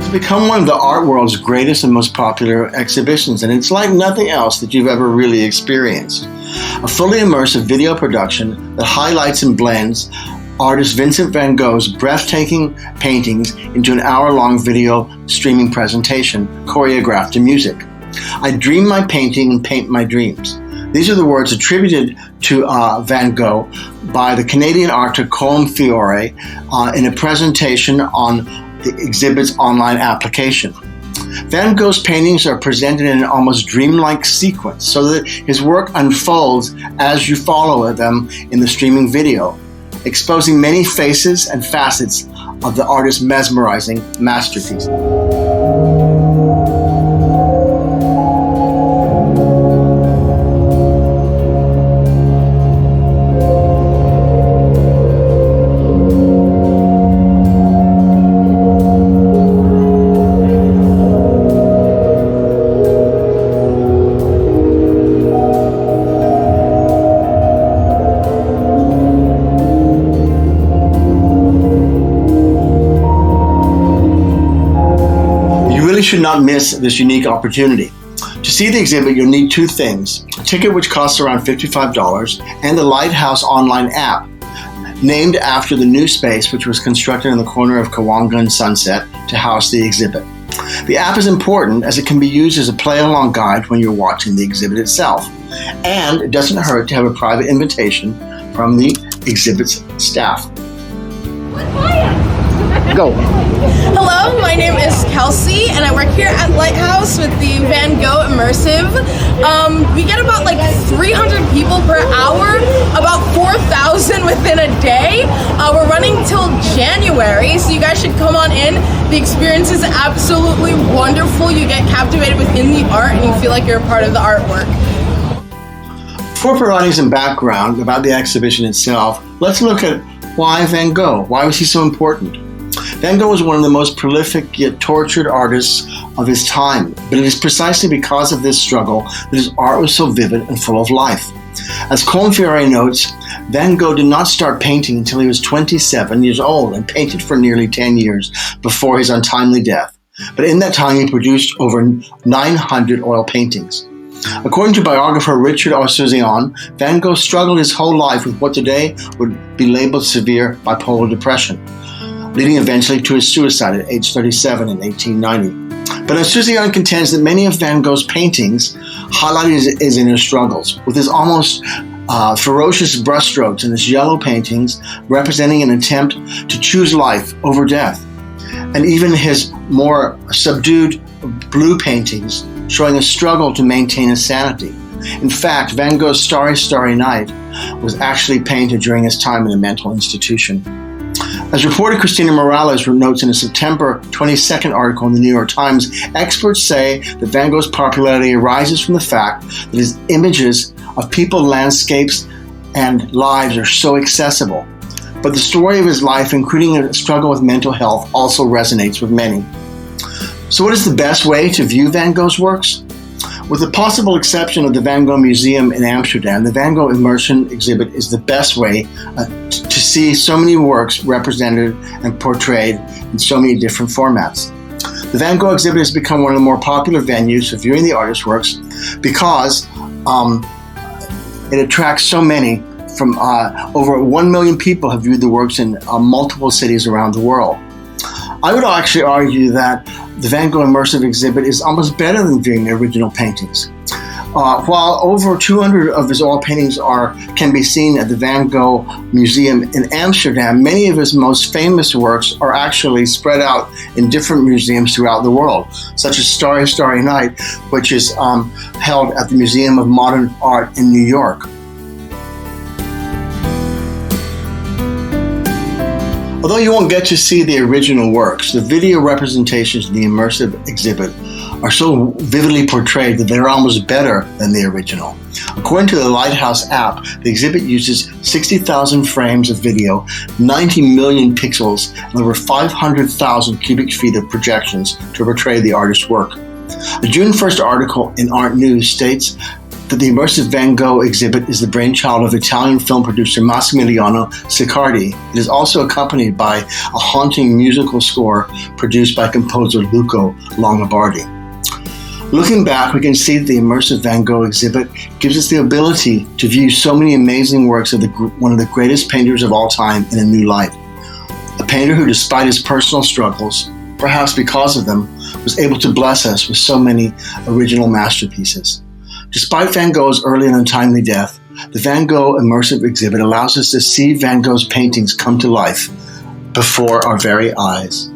It's become one of the art world's greatest and most popular exhibitions, and it's like nothing else that you've ever really experienced. A fully immersive video production that highlights and blends artist Vincent van Gogh's breathtaking paintings into an hour-long video streaming presentation choreographed to music. I dream my painting and paint my dreams. These are the words attributed to Van Gogh by the Canadian artist Colm Fiore in a presentation on the exhibit's online application. Van Gogh's paintings are presented in an almost dreamlike sequence so that his work unfolds as you follow them in the streaming video, exposing many faces and facets of the artist's mesmerizing masterpiece. You should not miss this unique opportunity. To see the exhibit, you'll need two things: a ticket, which costs around $55, and the Lighthouse online app, named after the new space which was constructed in the corner of Kawanga and Sunset to house the exhibit. The app is important as it can be used as a play-along guide when you're watching the exhibit itself, and it doesn't hurt to have a private invitation from the exhibit's staff. Go. Hello, my name is Kelsey, and I work here at Lighthouse with the Van Gogh Immersive. We get about 300 people per hour, about 4,000 within a day. We're running till January, so you guys should come on in. The experience is absolutely wonderful. You get captivated within the art, and you feel like you're a part of the artwork. Before providing some background about the exhibition itself, let's look at why Van Gogh. Why was he so important? Van Gogh was one of the most prolific yet tortured artists of his time, but it is precisely because of this struggle that his art was so vivid and full of life. As Colm Fiore notes, Van Gogh did not start painting until he was 27 years old and painted for nearly 10 years before his untimely death. But in that time, he produced over 900 oil paintings. According to biographer Richard Ossouzian, Van Gogh struggled his whole life with what today would be labeled severe bipolar depression, leading eventually to his suicide at age 37 in 1890. But Ossouzian contends that many of Van Gogh's paintings highlighted his inner struggles, with his almost ferocious brushstrokes and his yellow paintings representing an attempt to choose life over death, and even his more subdued blue paintings showing a struggle to maintain his sanity. In fact, Van Gogh's Starry, Starry Night was actually painted during his time in a mental institution. As reporter Christina Morales notes in a September 22nd article in the New York Times, experts say that Van Gogh's popularity arises from the fact that his images of people, landscapes, and lives are so accessible. But the story of his life, including a struggle with mental health, also resonates with many. So what is the best way to view Van Gogh's works? With the possible exception of the Van Gogh Museum in Amsterdam, the Van Gogh Immersion exhibit is the best way to see so many works represented and portrayed in so many different formats. The Van Gogh exhibit has become one of the more popular venues for viewing the artist's works because it attracts so many. From over 1 million people have viewed the works in multiple cities around the world. I would actually argue that the Van Gogh Immersive exhibit is almost better than viewing the original paintings. While over 200 of his oil paintings can be seen at the Van Gogh Museum in Amsterdam, many of his most famous works are actually spread out in different museums throughout the world, such as Starry, Starry Night, which is held at the Museum of Modern Art in New York. Although you won't get to see the original works, the video representations in the immersive exhibit are so vividly portrayed that they're almost better than the original. According to the Lighthouse app, the exhibit uses 60,000 frames of video, 90 million pixels, and over 500,000 cubic feet of projections to portray the artist's work. A June 1st article in Art News states that the immersive Van Gogh exhibit is the brainchild of Italian film producer Massimiliano Siccardi. It is also accompanied by a haunting musical score produced by composer Luca Longobardi. Looking back, we can see that the immersive Van Gogh exhibit gives us the ability to view so many amazing works of one of the greatest painters of all time in a new light. A painter who, despite his personal struggles, perhaps because of them, was able to bless us with so many original masterpieces. Despite Van Gogh's early and untimely death, the Van Gogh immersive exhibit allows us to see Van Gogh's paintings come to life before our very eyes.